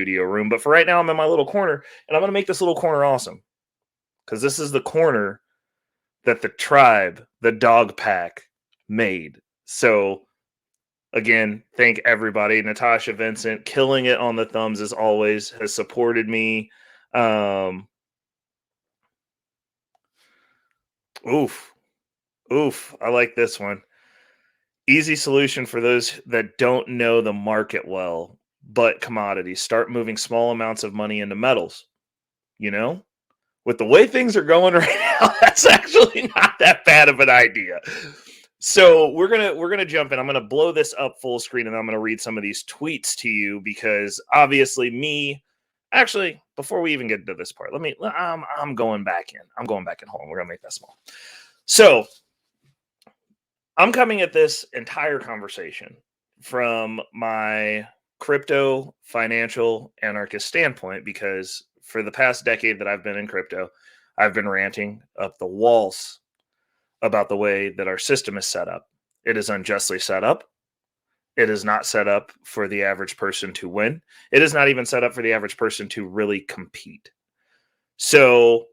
studio room. But for right now, I'm in my little corner, and I'm going to make this little corner awesome because this is the corner that the tribe, the dog pack, made. So again, thank everybody. Natasha Vincent, killing it on the thumbs as always, has supported me. Oof. I like this one. Easy solution for those that don't know the market well, but commodities. Start moving small amounts of money into metals. You know, with the way things are going right now, that's actually not that bad of an idea. So we're gonna jump in. I'm gonna blow this up full screen, and I'm gonna read some of these tweets to you because obviously me. Actually, before we even get to this part, I'm going back in. I'm going back in. Hold on, we're gonna make that small. So I'm coming at this entire conversation from my crypto financial anarchist standpoint because for the past decade that I've been in crypto, I've been ranting up the walls about the way that our system is set up. It is unjustly set up. It is not set up for the average person to win. It is not even set up for the average person to really compete. So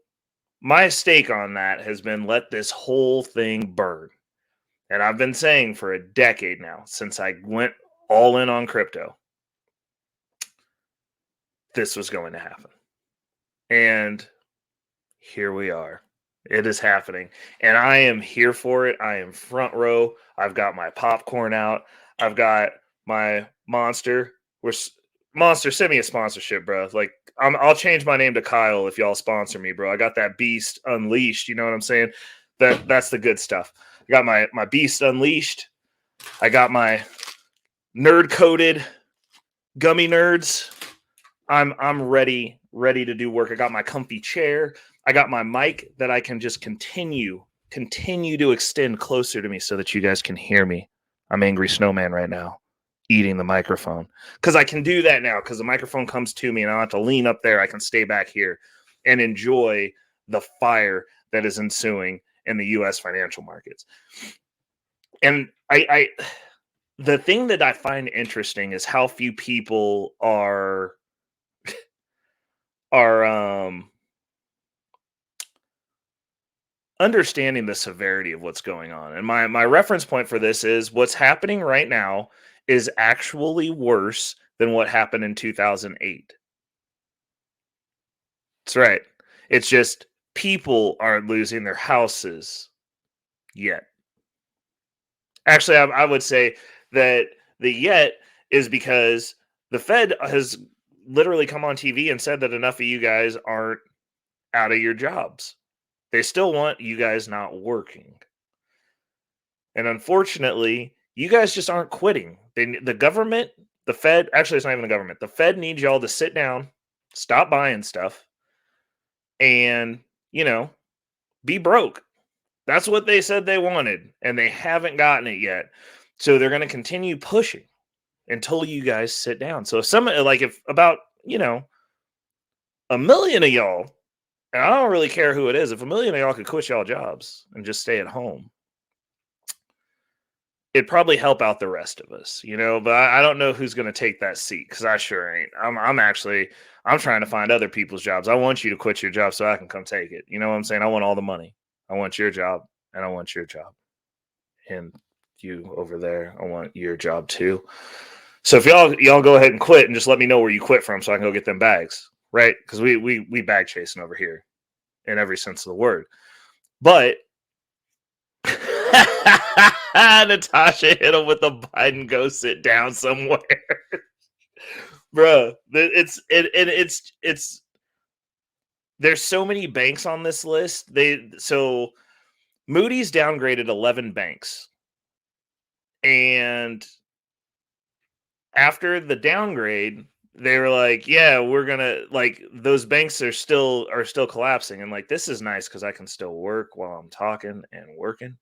my stake on that has been let this whole thing burn. And I've been saying for a decade now, since I went all in on crypto, this was going to happen. And here we are. It is happening. And I am here for it. I am front row. I've got my popcorn out. I've got my Monster. Monster, send me a sponsorship, bro. Like, I'll change my name to Kyle if y'all sponsor me, bro. I got that Beast Unleashed. You know what I'm saying? That's the good stuff. I got my Beast Unleashed. I got my nerd coated gummy nerds. I'm ready to do work. I got my comfy chair. I got my mic that I can just continue to extend closer to me so that you guys can hear me. I'm Angry Snowman right now, eating the microphone because I can do that now because the microphone comes to me and I don't have to lean up there. I can stay back here and enjoy the fire that is ensuing in the U.S. financial markets. And the thing that I find interesting is how few people are understanding the severity of what's going on. And my reference point for this is what's happening right now is actually worse than what happened in 2008. That's right. It's just people aren't losing their houses yet. Actually, I would say that the yet is because the Fed has literally come on TV and said that enough of you guys aren't out of your jobs. They still want you guys not working. And unfortunately, you guys just aren't quitting. The government, the Fed, actually, it's not even the government. The Fed needs y'all to sit down, stop buying stuff, and, be broke. That's what they said they wanted, and they haven't gotten it yet. So they're going to continue pushing until you guys sit down. So if about, a million of y'all, and I don't really care who it is, if a million of y'all could quit y'all jobs and just stay at home, it'd probably help out the rest of us, but I don't know who's going to take that seat because I sure ain't. I'm trying to find other people's jobs. I want you to quit your job so I can come take it. You know what I'm saying? I want all the money. I want your job and I want your job. And you over there, I want your job too. So if y'all go ahead and quit and just let me know where you quit from so I can go get them bags, right? Because we bag chasing over here in every sense of the word. But Natasha hit him with the Biden go sit down somewhere. Bruh, it's there's so many banks on this list. So Moody's downgraded 11 banks. And after the downgrade, they were like, yeah, we're gonna those banks are still collapsing. And this is nice because I can still work while I'm talking and working.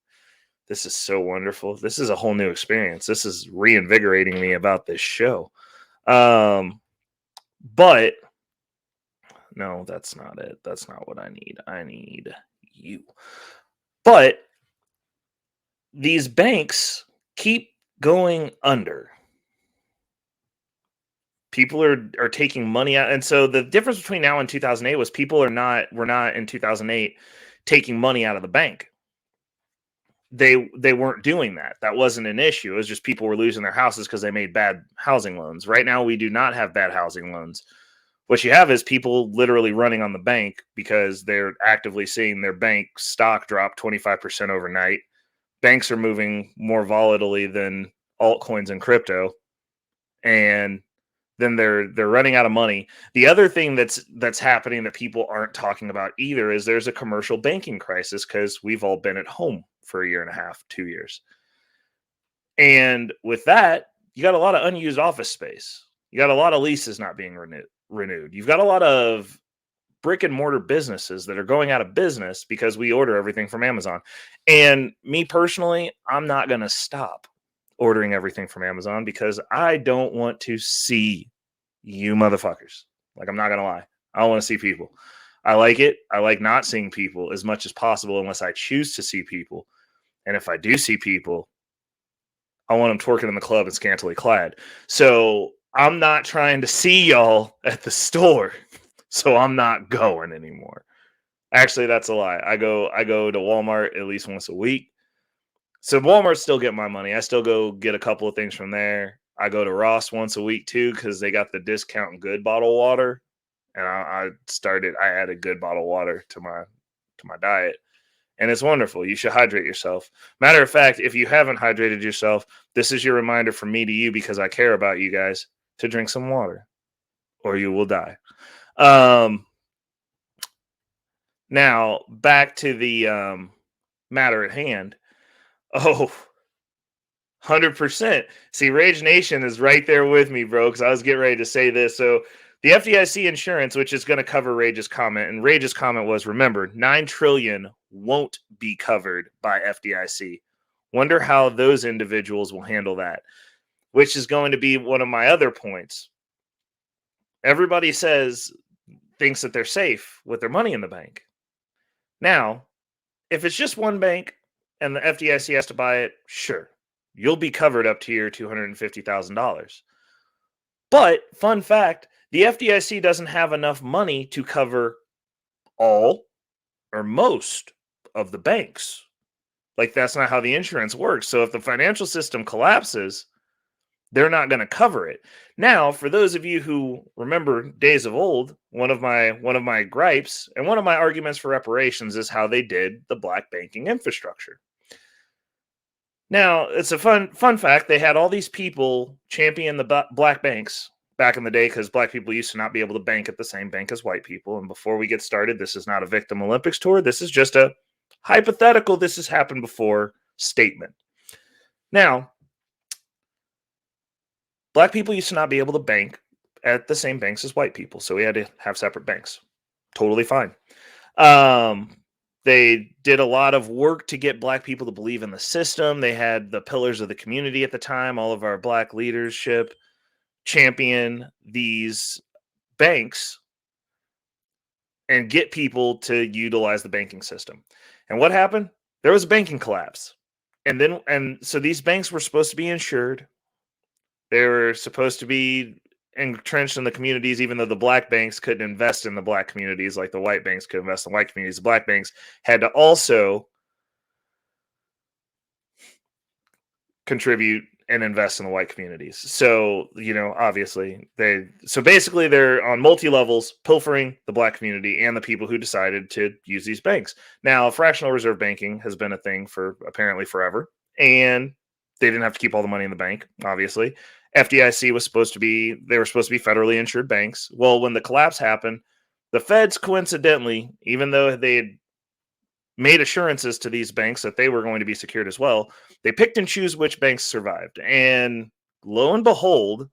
This is so wonderful. This is a whole new experience. This is reinvigorating me about this show. But no, that's not it. That's not what I need. I need you. But these banks keep going under. People are taking money out, and so the difference between now and 2008 was people are not were not in 2008 taking money out of the bank. They weren't doing that. That wasn't an issue. It was just people were losing their houses because they made bad housing loans. Right now, we do not have bad housing loans. What you have is people literally running on the bank because they're actively seeing their bank stock drop 25% overnight. Banks are moving more volatilely than altcoins and crypto, and then they're running out of money. The other thing that's happening that people aren't talking about either is there's a commercial banking crisis because we've all been at home for a year and a half, 2 years. And with that, you got a lot of unused office space. You got a lot of leases not being renewed. You've got a lot of brick and mortar businesses that are going out of business because we order everything from Amazon. And me personally, I'm not going to stop ordering everything from Amazon because I don't want to see you motherfuckers. Like, I'm not going to lie. I don't want to see people. I like it. I like not seeing people as much as possible unless I choose to see people. And if I do see people, I want them twerking in the club and scantily clad. So I'm not trying to see y'all at the store. So I'm not going anymore. Actually, that's a lie. I go to Walmart at least once a week. So Walmart still get my money. I still go get a couple of things from there. I go to Ross once a week too because they got the discount good bottled water, and I added good bottled water to my diet, and it's wonderful. You should hydrate yourself. Matter of fact, if you haven't hydrated yourself, this is your reminder from me to you because I care about you guys to drink some water, or you will die. Now back to the matter at hand. Oh, 100%. See, Rage Nation is right there with me, bro, because I was getting ready to say this. So the FDIC insurance, which is going to cover Rage's comment, and Rage's comment was, remember, $9 trillion won't be covered by FDIC. Wonder how those individuals will handle that, which is going to be one of my other points. Everybody thinks that they're safe with their money in the bank. Now, if it's just one bank and the FDIC has to buy it, sure, you'll be covered up to your $250,000. But fun fact, the FDIC doesn't have enough money to cover all or most of the banks. Like, that's not how the insurance works. So if the financial system collapses, they're not going to cover it. Now, for those of you who remember days of old, one of my gripes and one of my arguments for reparations is how they did the black banking infrastructure. Now, it's a fun fact. They had all these people champion the black banks back in the day because black people used to not be able to bank at the same bank as white people. And before we get started, this is not a Victim Olympics tour. This is just a hypothetical, this has happened before statement. Now, black people used to not be able to bank at the same banks as white people, so we had to have separate banks. Totally fine. They did a lot of work to get black people to believe in the system. They had the pillars of the community at the time. All of our black leadership champion these banks and get people to utilize the banking system. And what happened? There was a banking collapse. And so these banks were supposed to be insured. They were supposed to be entrenched in the communities, even though the black banks couldn't invest in the black communities like the white banks could invest in white communities. The black banks had to also contribute and invest in the white communities. So, obviously basically they're on multi levels pilfering the black community and the people who decided to use these banks. Now, fractional reserve banking has been a thing for apparently forever, and they didn't have to keep all the money in the bank, obviously. FDIC were supposed to be federally insured banks. Well, when the collapse happened, the feds coincidentally, even though they had made assurances to these banks that they were going to be secured as well, they picked and choose which banks survived. And lo and behold,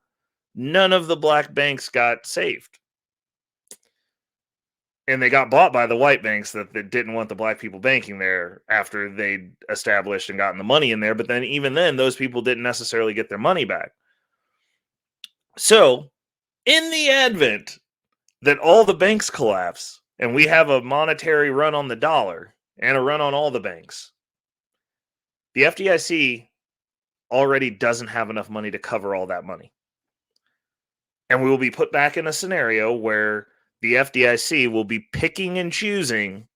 none of the black banks got saved. And they got bought by the white banks that didn't want the black people banking there after they established and gotten the money in there. But then even then, those people didn't necessarily get their money back. So in the advent that all the banks collapse and we have a monetary run on the dollar and a run on all the banks, the FDIC already doesn't have enough money to cover all that money. And we will be put back in a scenario where the FDIC will be picking and choosing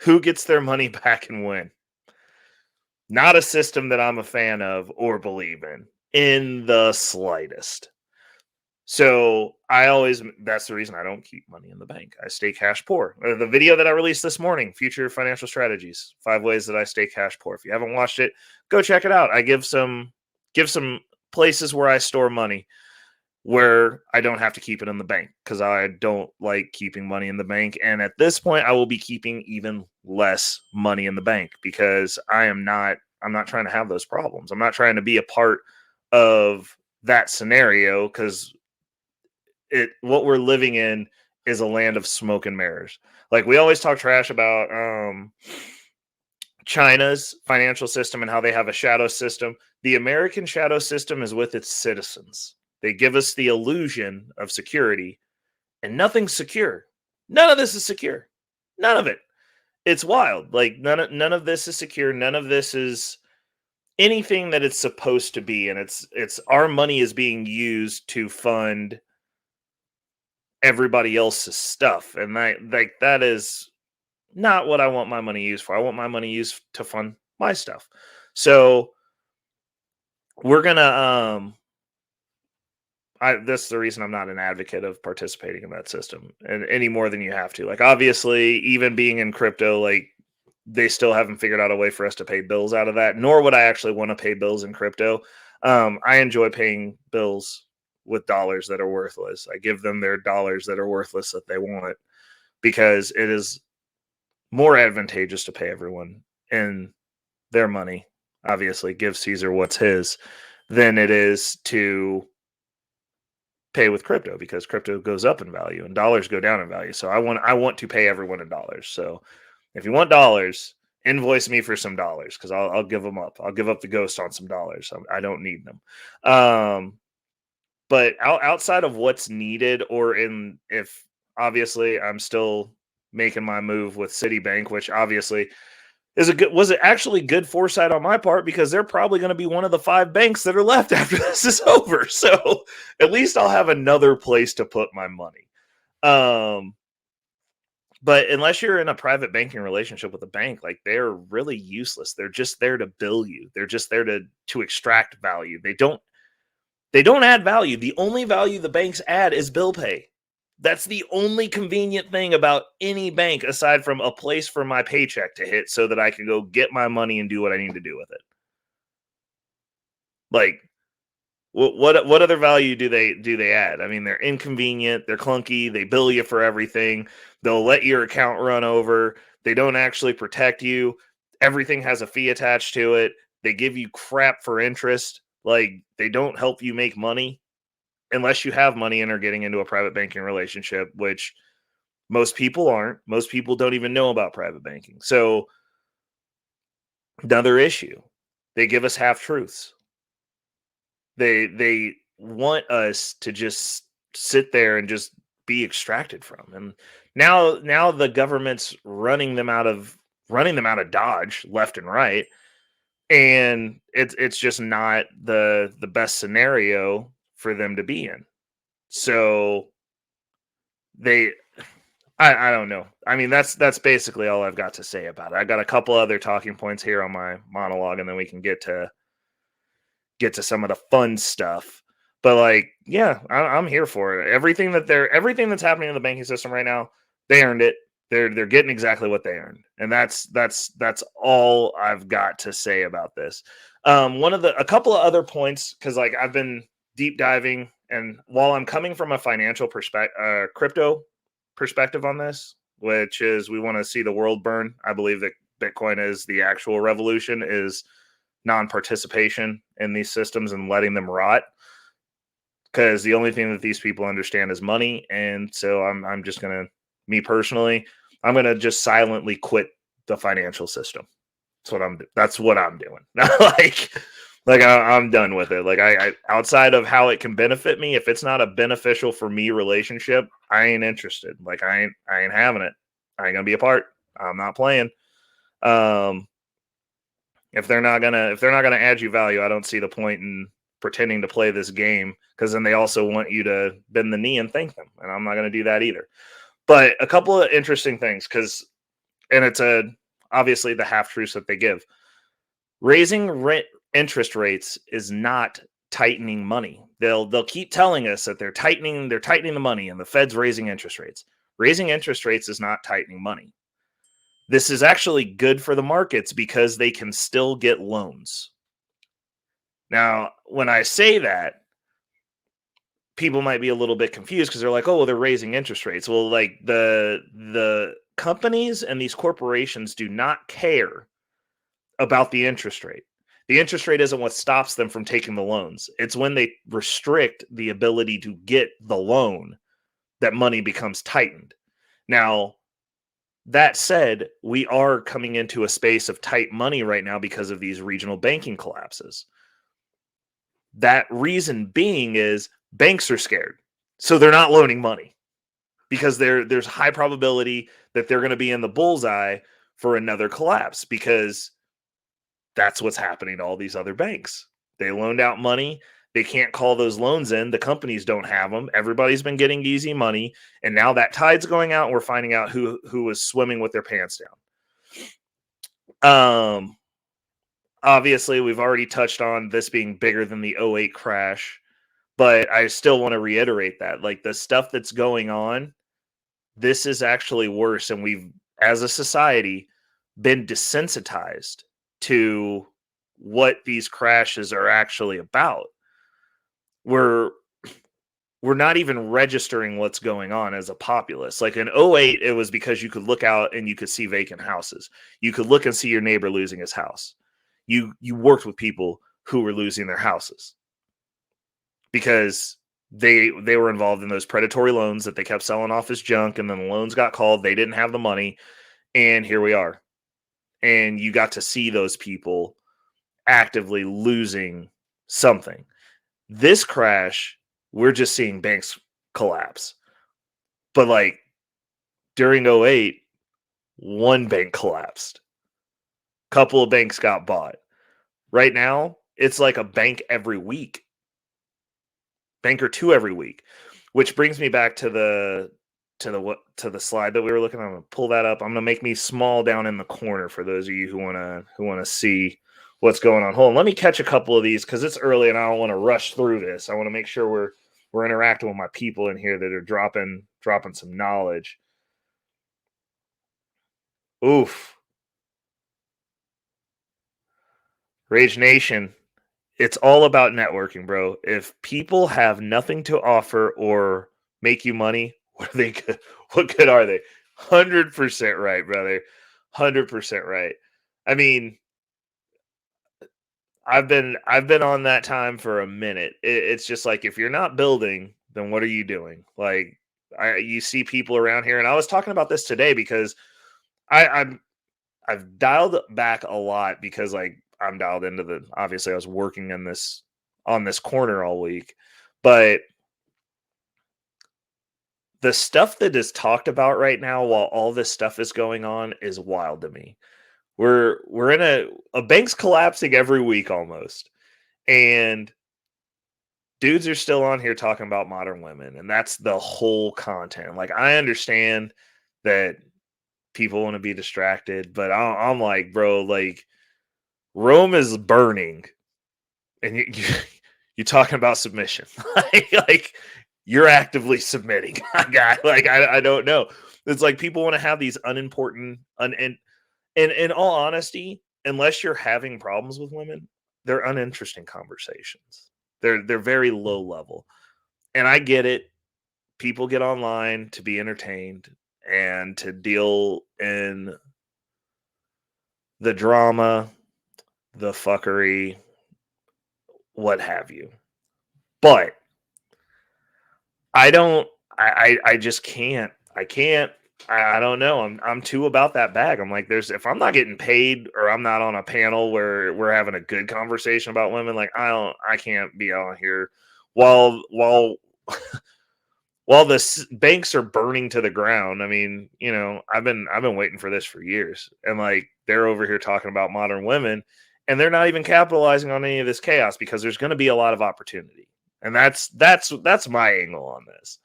who gets their money back and when. Not a system that I'm a fan of or believe in the slightest. So that's the reason I don't keep money in the bank. I stay cash poor. The video that I released this morning, Future Financial Strategies, 5 ways that I stay cash poor. If you haven't watched it, go check it out. I give some places where I store money where I don't have to keep it in the bank because I don't like keeping money in the bank. And at this point, I will be keeping even less money in the bank because I'm not trying to have those problems. I'm not trying to be a part of that scenario because what we're living in is a land of smoke and mirrors. Like we always talk trash about China's financial system and how they have a shadow system. The American shadow system is with its citizens. They give us the illusion of security, and nothing's secure. None of this is secure. None of it. It's wild. Like none of this is secure. None of this is anything that it's supposed to be. And it's our money is being used to fund everybody else's stuff. And that is not what I want my money used for. I want my money used to fund my stuff. So we're gonna that's the reason I'm not an advocate of participating in that system and any more than you have to. Like obviously, even being in crypto, like they still haven't figured out a way for us to pay bills out of that. Nor would I actually want to pay bills in crypto. I enjoy paying bills with dollars that are worthless. I give them their dollars that are worthless that they want because it is more advantageous to pay everyone in their money. Obviously, give Caesar what's his than it is to pay with crypto because crypto goes up in value and dollars go down in value. So I want to pay everyone in dollars. So if you want dollars, invoice me for some dollars because I'll give them up. I'll give up the ghost on some dollars. I don't need them. But outside of what's needed, or if obviously I'm still making my move with Citibank, which obviously was it actually good foresight on my part because they're probably going to be one of the 5 banks that are left after this is over. So at least I'll have another place to put my money. But unless you're in a private banking relationship with a bank, like they're really useless. They're just there to bill you. They're just there to extract value. They don't add value. The only value the banks add is bill pay. That's the only convenient thing about any bank aside from a place for my paycheck to hit so that I can go get my money and do what I need to do with it. Like what other value do they add? I mean, they're inconvenient, they're clunky, they bill you for everything. They'll let your account run over. They don't actually protect you. Everything has a fee attached to it. They give you crap for interest. Like they don't help you make money unless you have money and are getting into a private banking relationship, which most people aren't. Most people don't even know about private banking. So another issue, they give us half truths. They want us to just sit there and just be extracted from. And now the government's running them out of Dodge left and right. And it's just not the best scenario for them to be in. So I don't know. I mean, that's basically all I've got to say about it. I got a couple other talking points here on my monologue, and then we can get to some of the fun stuff. But like, yeah, I'm here for it. Everything that's happening in the banking system right now, they earned it. They're getting exactly what they earned, and that's all I've got to say about this. A couple of other points because like I've been deep diving, and while I'm coming from a financial crypto perspective on this, which is we want to see the world burn. I believe that Bitcoin is the actual revolution, is non-participation in these systems and letting them rot. Because the only thing that these people understand is money, and so I'm just gonna, me personally, I'm gonna just silently quit the financial system. That's what I'm doing. I'm done with it. Like I outside of how it can benefit me, if it's not a beneficial for me relationship, I ain't interested. Like I ain't having it. I ain't gonna be a part. I'm not playing. If they're not gonna add you value, I don't see the point in pretending to play this game, because then they also want you to bend the knee and thank them. And I'm not going to do that either. But a couple of interesting things, and it's obviously the half truths that they give. Raising interest rates is not tightening money. They'll keep telling us that they're tightening the money and the Fed's raising interest rates. Raising interest rates is not tightening money. This is actually good for the markets because they can still get loans. Now, when I say that, people might be a little bit confused because they're like, "Oh, well, they're raising interest rates." Well, like the companies and these corporations do not care about the interest rate. The interest rate isn't what stops them from taking the loans. It's when they restrict the ability to get the loan that money becomes tightened. Now, that said, we are coming into a space of tight money right now because of these regional banking collapses. That reason being is banks are scared. So they're not loaning money because there's high probability that they're going to be in the bullseye for another collapse, because that's what's happening to all these other banks. They loaned out money. They can't call those loans in. The companies don't have them. Everybody's been getting easy money. And now that tide's going out, and we're finding out who was swimming with their pants down. Obviously, we've already touched on this being bigger than the '08 crash, but I still want to reiterate that. Like, the stuff that's going on, this is actually worse. And we've, as a society, been desensitized to what these crashes are actually about. We're not even registering what's going on as a populace. Like in '08, it was because you could look out and you could see vacant houses. You could look and see your neighbor losing his house. You worked with people who were losing their houses because they were involved in those predatory loans that they kept selling off as junk, and then the loans got called. They didn't have the money, and here we are. And you got to see those people actively losing something. This crash, we're just seeing banks collapse. But like during '08, one bank collapsed. Couple of banks got bought. Right now, it's like a bank every week. Bank or two every week. Which brings me back to the slide that we were looking at. I'm gonna pull that up. I'm gonna make me small down in the corner for those of you who wanna see what's going on. Hold on, let me catch a couple of these because it's early and I don't want to rush through this. I want to make sure we're interacting with my people in here that are dropping some knowledge. Oof. Rage Nation, it's all about networking, bro. If people have nothing to offer or make you money, what are they good? What good are they? 100% right, brother. 100% right. I mean, I've been on that time for a minute. It's just like, if you're not building, then what are you doing? Like, you see people around here, and I was talking about this today because I've dialed back a lot because like I'm dialed into obviously I was working on this corner all week, but the stuff that is talked about right now while all this stuff is going on is wild to me. We're in a bank's collapsing every week almost, and dudes are still on here talking about modern women, and that's the whole content. Like, I understand that people want to be distracted, but I'm like, bro, like, Rome is burning, and you talking about submission. like you're actively submitting, guy. Like, I don't know. It's like people want to have these unimportant, and in all honesty, unless you're having problems with women, they're uninteresting conversations. They're very low level, and I get it. People get online to be entertained and to deal in the drama, the fuckery, what have you. But I don't. I just can't. I can't. I don't know. I'm too about that bag. I'm like, if I'm not getting paid or I'm not on a panel where we're having a good conversation about women, like, I can't be out here while while the banks are burning to the ground. I mean, I've been waiting for this for years, and like they're over here talking about modern women, and they're not even capitalizing on any of this chaos because there's going to be a lot of opportunity. And that's my angle on this.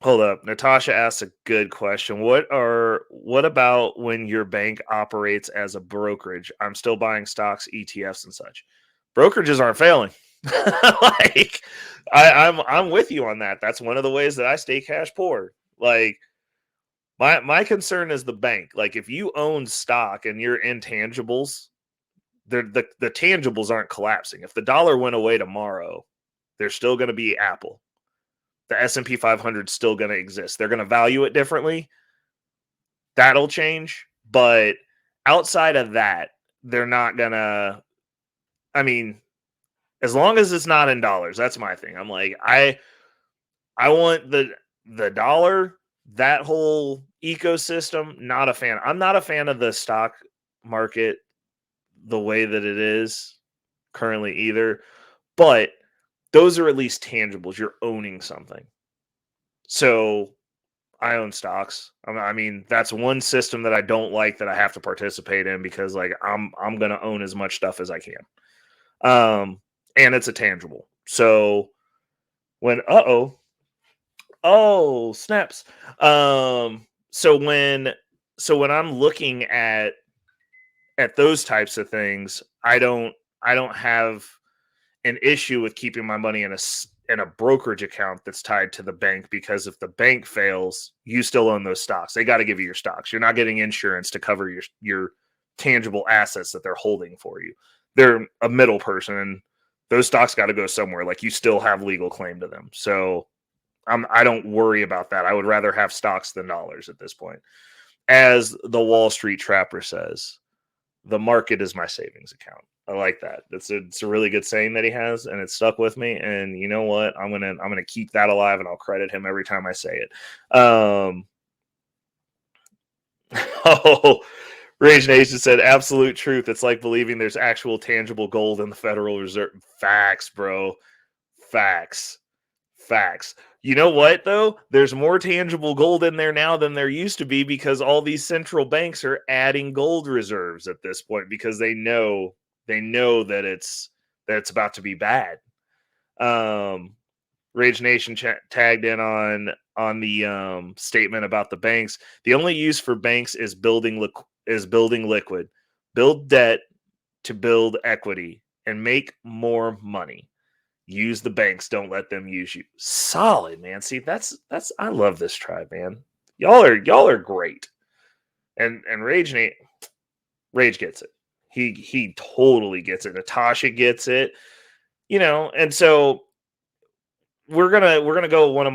Hold up. Natasha asks a good question. What about when your bank operates as a brokerage? I'm still buying stocks, ETFs, and such. Brokerages aren't failing. Like I'm with you on that. That's one of the ways that I stay cash poor. Like my concern is the bank. Like if you own stock and your intangibles, the tangibles aren't collapsing. If the dollar went away tomorrow, there's still going to be Apple. The S&P 500 is still going to exist. They're going to value it differently. That'll change. But outside of that, they're not going to, I mean, as long as it's not in dollars, that's my thing. I'm like, I want the dollar, that whole ecosystem, not a fan. I'm not a fan of the stock market the way that it is currently either. But those are at least tangibles. You're owning something. So I own stocks. I mean, that's one system that I don't like that I have to participate in because like I'm gonna own as much stuff as I can. And it's a tangible. So when oh snaps. So when I'm looking at those types of things, I don't have an issue with keeping my money in a brokerage account that's tied to the bank, because if the bank fails, you still own those stocks. They got to give you your stocks. You're not getting insurance to cover your tangible assets that they're holding for you. They're a middle person, and those stocks got to go somewhere. Like you still have legal claim to them. So I don't worry about that. I would rather have stocks than dollars at this point. As the Wall Street Trapper says, the market is my savings account. I like that. It's a really good saying that he has, and it stuck with me. And you know what? I'm gonna keep that alive, and I'll credit him every time I say it. Oh, Rage Nation said absolute truth. It's like believing there's actual tangible gold in the Federal Reserve. Facts, bro. Facts. Facts. You know what though? There's more tangible gold in there now than there used to be because all these central banks are adding gold reserves at this point because they know that it's about to be bad. Rage Nation tagged in on the statement about the banks. The only use for banks is building liquid, build debt to build equity, and make more money. Use the banks, don't let them use you. Solid, man. See, that's I love this tribe, man. Y'all are great. And Rage gets it. He totally gets it. Natasha gets it. You know, and so we're gonna go one of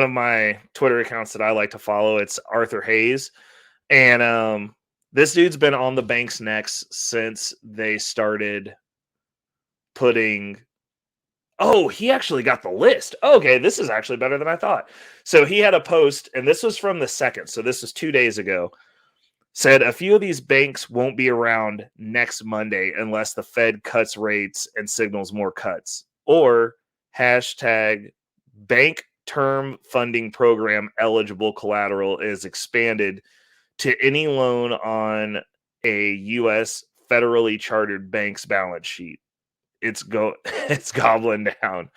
my Twitter accounts that I like to follow. It's Arthur Hayes. And this dude's been on the bank's necks since they started putting. Oh, he actually got the list. Okay, this is actually better than I thought. So he had a post, and this was from the 2nd. So this was 2 days ago. Said a few of these banks won't be around next Monday unless the Fed cuts rates and signals more cuts. Or hashtag bank term funding program eligible collateral is expanded to any loan on a U.S. federally chartered bank's balance sheet. It's gobbling down.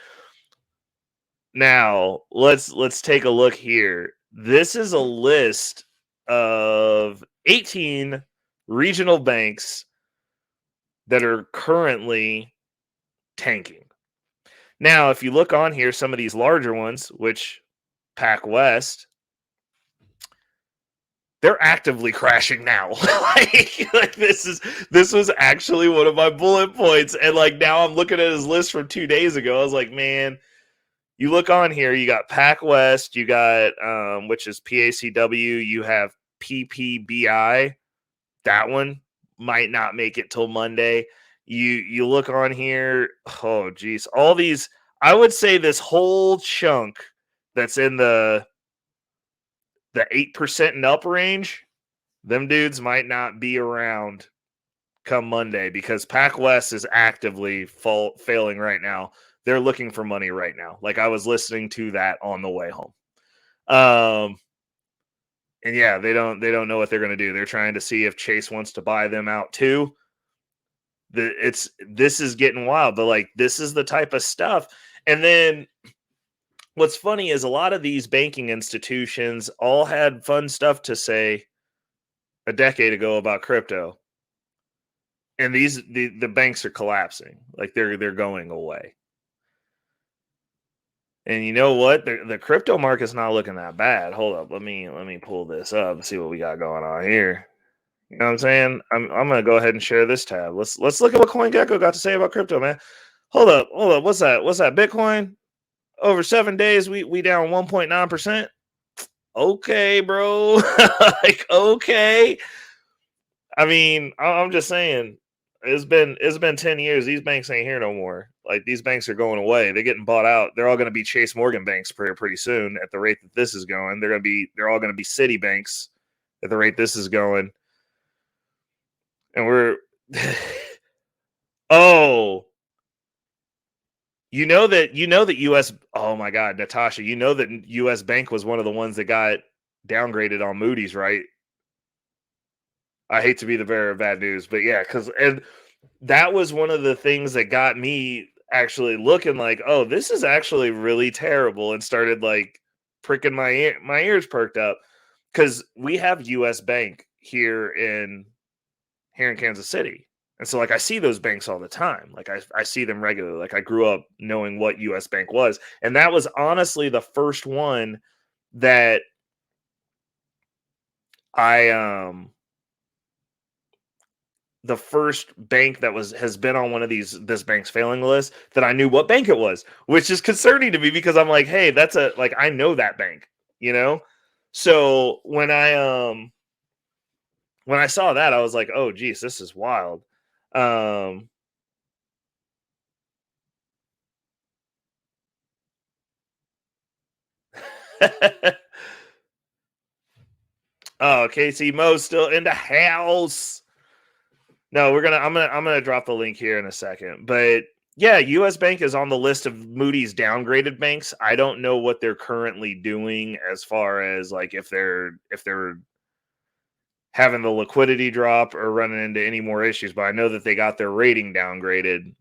Now, let's take a look here. This is a list of 18 regional banks that are currently tanking. Now, if you look on here, some of these larger ones, which PacWest, they're actively crashing now. like this was actually one of my bullet points, and like now I'm looking at his list from 2 days ago. I was like, man, you look on here, you got PacWest, you got which is PACW, you have PPBI. That one might not make it till Monday. You look on here, oh geez, all these. I would say this whole chunk that's in the 8% and up range, them dudes might not be around come Monday because PacWest is actively failing right now. They're looking for money right now. Like I was listening to that on the way home. And yeah, they don't know what they're going to do. They're trying to see if Chase wants to buy them out too. This is getting wild, but like this is the type of stuff. And then what's funny is a lot of these banking institutions all had fun stuff to say a decade ago about crypto, and the banks are collapsing, like they're going away. And you know what? The crypto market's not looking that bad. Hold up, let me pull this up and see what we got going on here. You know what I'm saying? I'm gonna go ahead and share this tab. Let's look at what CoinGecko got to say about crypto, man. Hold up. What's that? What's that? Bitcoin over 7 days, we down 1.9%. Okay, bro. Like, okay. I mean, I'm just saying, it's been 10 years. These banks ain't here no more. Like these banks are going away. They're getting bought out. They're all going to be Chase Morgan banks pretty soon at the rate that this is going. They're all going to be City banks at the rate this is going. And we're oh, you know that US, oh my god, Natasha, you know that US Bank was one of the ones that got downgraded on Moody's, right? I hate to be the bearer of bad news, but yeah, cuz and that was one of the things that got me actually looking like, "Oh, this is actually really terrible," and started like pricking my ears perked up cuz we have US Bank here in Kansas City. And so like I see those banks all the time. Like I see them regularly. Like I grew up knowing what US Bank was. And that was honestly the first one that I the first bank that has been on one of this bank's failing list that I knew what bank it was, which is concerning to me because I'm like, hey, that's a like I know that bank, you know? So when I saw that, I was like, oh geez, this is wild. Um Oh, Casey Mo's still in the house. No, I'm gonna drop the link here in a second. But yeah, US Bank is on the list of Moody's downgraded banks. I don't know what they're currently doing as far as like if they're having the liquidity drop or running into any more issues, but I know that they got their rating downgraded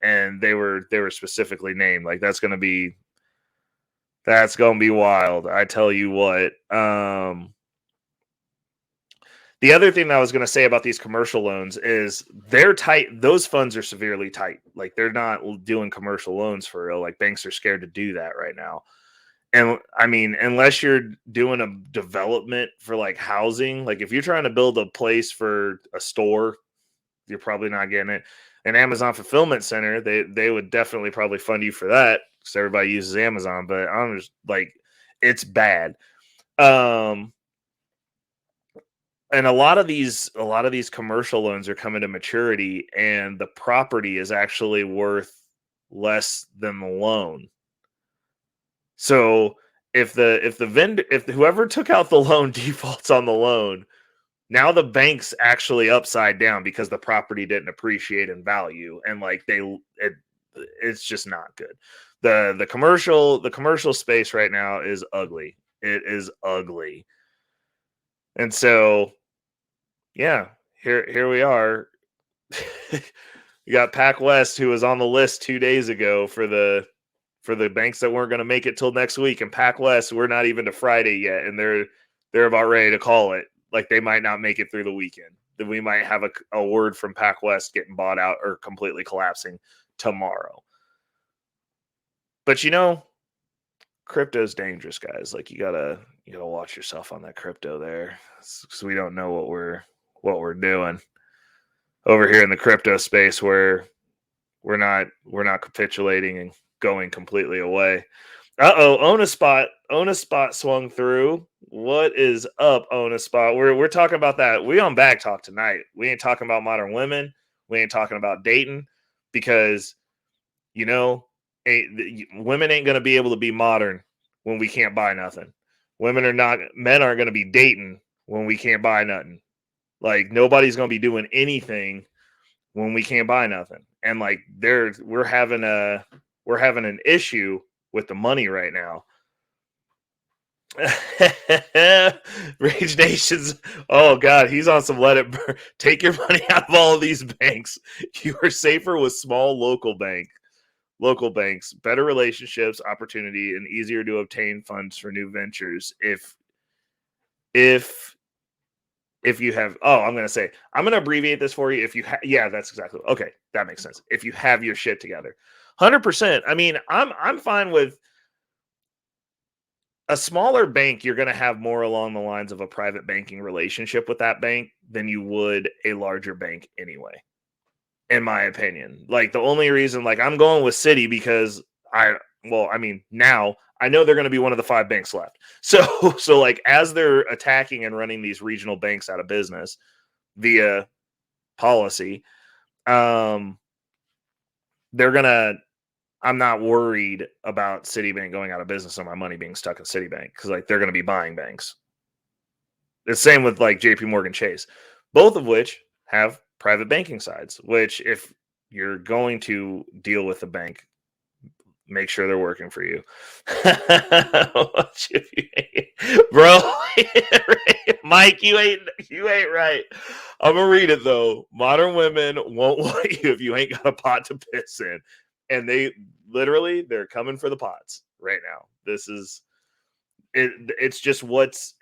and they were specifically named. Like that's gonna be wild. I tell you what. The other thing that I was going to say about these commercial loans is they're tight. Those funds are severely tight. Like they're not doing commercial loans for real. Like banks are scared to do that right now. And I mean, unless you're doing a development for like housing, like if you're trying to build a place for a store, you're probably not getting it. An Amazon fulfillment center, they would definitely probably fund you for that because everybody uses Amazon. But I'm just like, it's bad. Um, and a lot of these commercial loans are coming to maturity and the property is actually worth less than the loan. So if whoever took out the loan defaults on the loan, now the bank's actually upside down because the property didn't appreciate in value and like it's just not good. The commercial space right now is ugly. It is ugly. And so yeah, here we are. You got Pac West, who was on the list 2 days ago for the banks that weren't going to make it till next week, and Pac West, we're not even to Friday yet, and they're about ready to call it. Like they might not make it through the weekend. That we might have a word from Pac West getting bought out or completely collapsing tomorrow. But crypto's dangerous, guys. Like you gotta watch yourself on that crypto there, because we don't know what we're doing over here in the crypto space where we're not capitulating and going completely away. Uh-oh, Onaspot swung through. What is up, Onaspot? We're talking about that. We on Bag Talk tonight. We ain't talking about modern women. We ain't talking about dating because you know, women ain't gonna be able to be modern when we can't buy nothing. Men aren't gonna be dating when we can't buy nothing. Like nobody's gonna be doing anything when we can't buy nothing. And like we're having an issue with the money right now. Rage Nation's, oh god, he's on some let it burn. Take your money out of all of these banks. You are safer with small local banks, better relationships, opportunity, and easier to obtain funds for new ventures. If if you have, oh, I'm gonna abbreviate this for you. If you yeah, that's exactly, okay, that makes sense. If you have your shit together, 100%. I mean, I'm fine with a smaller bank. You're gonna have more along the lines of a private banking relationship with that bank than you would a larger bank anyway, in my opinion. Like the only reason, like I'm going with City because I mean, now I know they're going to be one of the five banks left. So, so like as they're attacking and running these regional banks out of business via policy, um, they're gonna. I'm not worried about Citibank going out of business and my money being stuck in Citibank because like they're going to be buying banks. The same with like JP Morgan Chase, both of which have private banking sides, which if you're going to deal with a bank, make sure they're working for you. Bro, Mike, you ain't right. I'm gonna read it though. Modern women won't want you if you ain't got a pot to piss in. And they're coming for the pots right now. This is it's just what's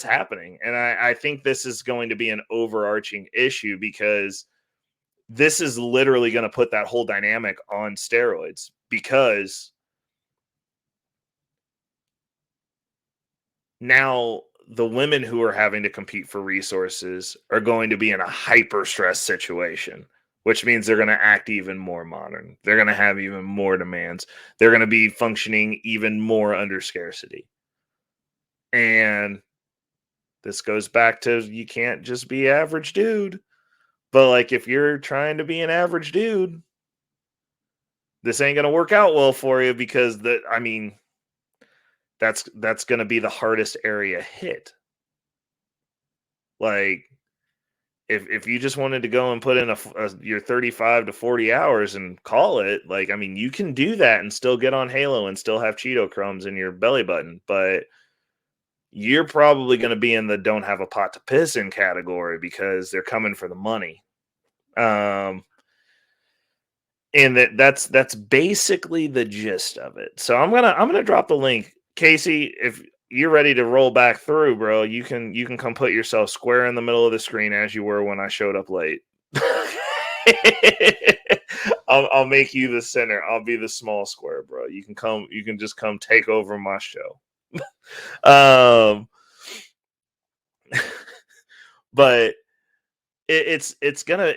happening. And I think this is going to be an overarching issue because this is literally going to put that whole dynamic on steroids because now the women who are having to compete for resources are going to be in a hyper stress situation, which means they're going to act even more modern. They're going to have even more demands. They're going to be functioning even more under scarcity. And this goes back to you can't just be average dude. But like if you're trying to be an average dude, this ain't going to work out well for you because that's going to be the hardest area hit. Like if you just wanted to go and put in your 35 to 40 hours and call it, like I mean, you can do that and still get on Halo and still have Cheeto crumbs in your belly button, but you're probably going to be in the don't have a pot to piss in category because they're coming for the money. Um and that's basically the gist of it. So I'm gonna drop the link. Casey, if you're ready to roll back through, bro, you can come put yourself square in the middle of the screen as you were when I showed up late. I'll make you the center. I'll be the small square, bro. You can just come take over my show. Um but it's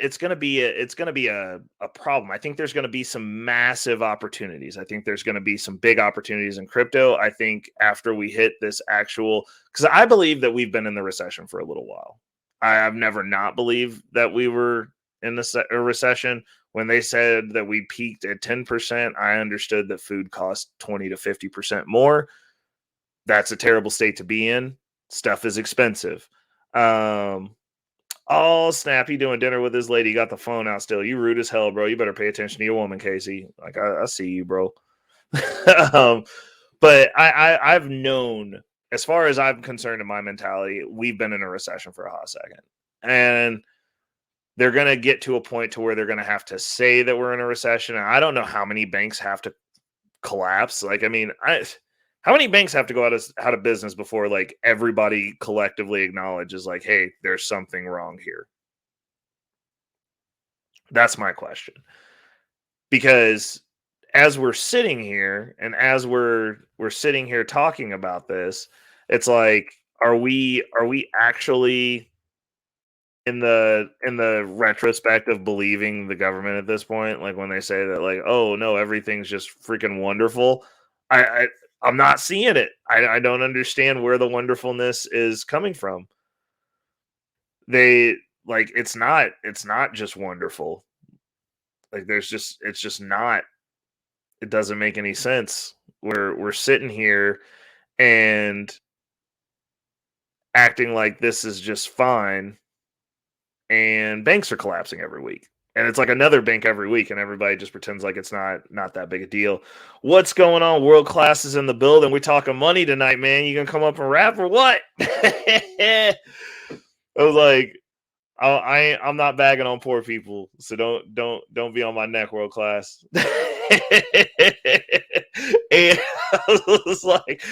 gonna be a problem. I think there's gonna be some massive opportunities. I think there's gonna be some big opportunities in crypto. I think after we hit this actual, because I believe that we've been in the recession for a little while. I've never not believed that we were in a recession. When they said that we peaked at 10%, I understood that food cost 20 to 50% more. That's a terrible state to be in. Stuff is expensive. Um, Oh, snap. He doing dinner with his lady. Got the phone out still. You rude as hell, bro. You better pay attention to your woman, Casey. Like, I see you, bro. um, but I've known, as far as I'm concerned in my mentality, we've been in a recession for a hot second. And they're going to get to a point to where they're going to have to say that we're in a recession. And I don't know how many banks have to collapse. Like, I mean, how many banks have to go out of business before like everybody collectively acknowledges like, hey, there's something wrong here? That's my question. Because as we're sitting here and as we're sitting here talking about this, it's like, are we actually in the retrospect of believing the government at this point? Like when they say that, like, oh no, everything's just freaking wonderful. I, I I'm not seeing it. I don't understand where the wonderfulness is coming from. They like it's not just wonderful. Like it's just not. It doesn't make any sense. We're sitting here and acting like this is just fine, and banks are collapsing every week. And it's like another bank every week, and everybody just pretends like it's not that big a deal. What's going on? World class is in the building. We talking money tonight, man. You gonna come up and rap or what? I was like, I'm not bagging on poor people, so don't be on my neck, world class. And I was like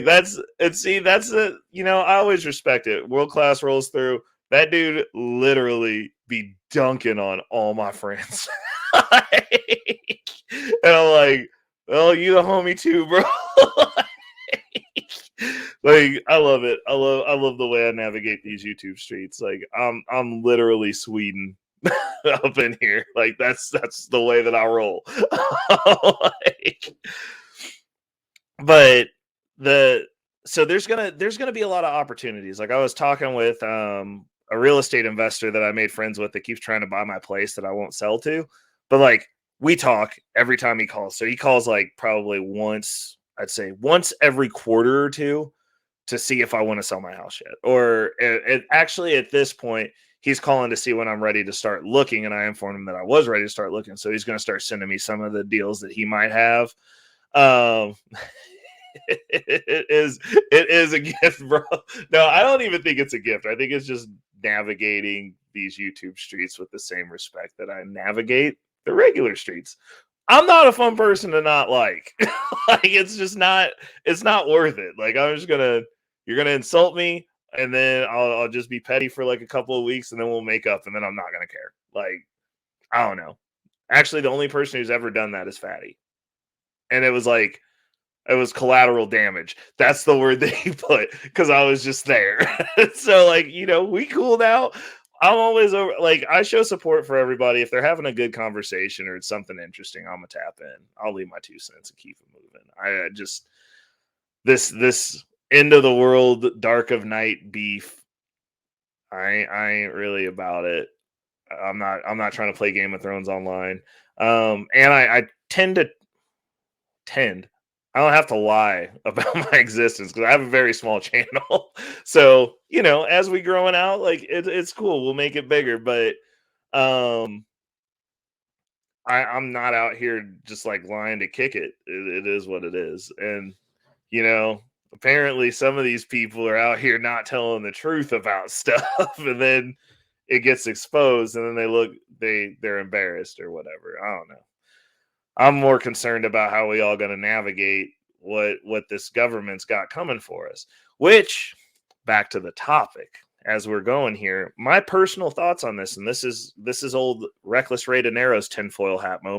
that's and see that's it. I always respect it. World class rolls through. That dude literally be dunking on all my friends, and I'm like, "Oh, you the homie too, bro." Like I love it. I love the way I navigate these YouTube streets. Like I'm literally Sweden up in here. Like that's the way that I roll. Like, but the so there's gonna be a lot of opportunities. Like I was talking with a real estate investor that I made friends with that keeps trying to buy my place that I won't sell to. But like we talk every time he calls. So he calls like probably once, I'd say once every quarter or two to see if I want to sell my house yet. Or actually, at this point, he's calling to see when I'm ready to start looking. And I informed him that I was ready to start looking. So he's going to start sending me some of the deals that he might have. Um, it is a gift, bro. No, I don't even think it's a gift. I think it's just navigating these YouTube streets with the same respect that I navigate the regular streets. I'm not a fun person to not like. Like it's not worth it. Like you're gonna insult me, and then I'll just be petty for like a couple of weeks, and then we'll make up, and then I'm not gonna care. Like I don't know. Actually, the only person who's ever done that is Fatty, and it was collateral damage. That's the word that he put because I was just there. So like we cool now. I'm always over. Like I show support for everybody. If they're having a good conversation or it's something interesting, I'm gonna tap in. I'll leave my 2 cents and keep it moving. I just this end of the world, dark of night beef. I ain't really about it. I'm not trying to play Game of Thrones online. And I tend I don't have to lie about my existence because I have a very small channel. So, as we growing out, like it's cool. We'll make it bigger, but um I'm not out here just like lying to kick it. It is what it is. And you know, apparently some of these people are out here not telling the truth about stuff, and then it gets exposed, and then they're embarrassed or whatever. I don't know. I'm more concerned about how we all going to navigate what this government's got coming for us. Which, back to the topic as we're going here, my personal thoughts on this, and this is old reckless Ray Dinero's tinfoil hat moment.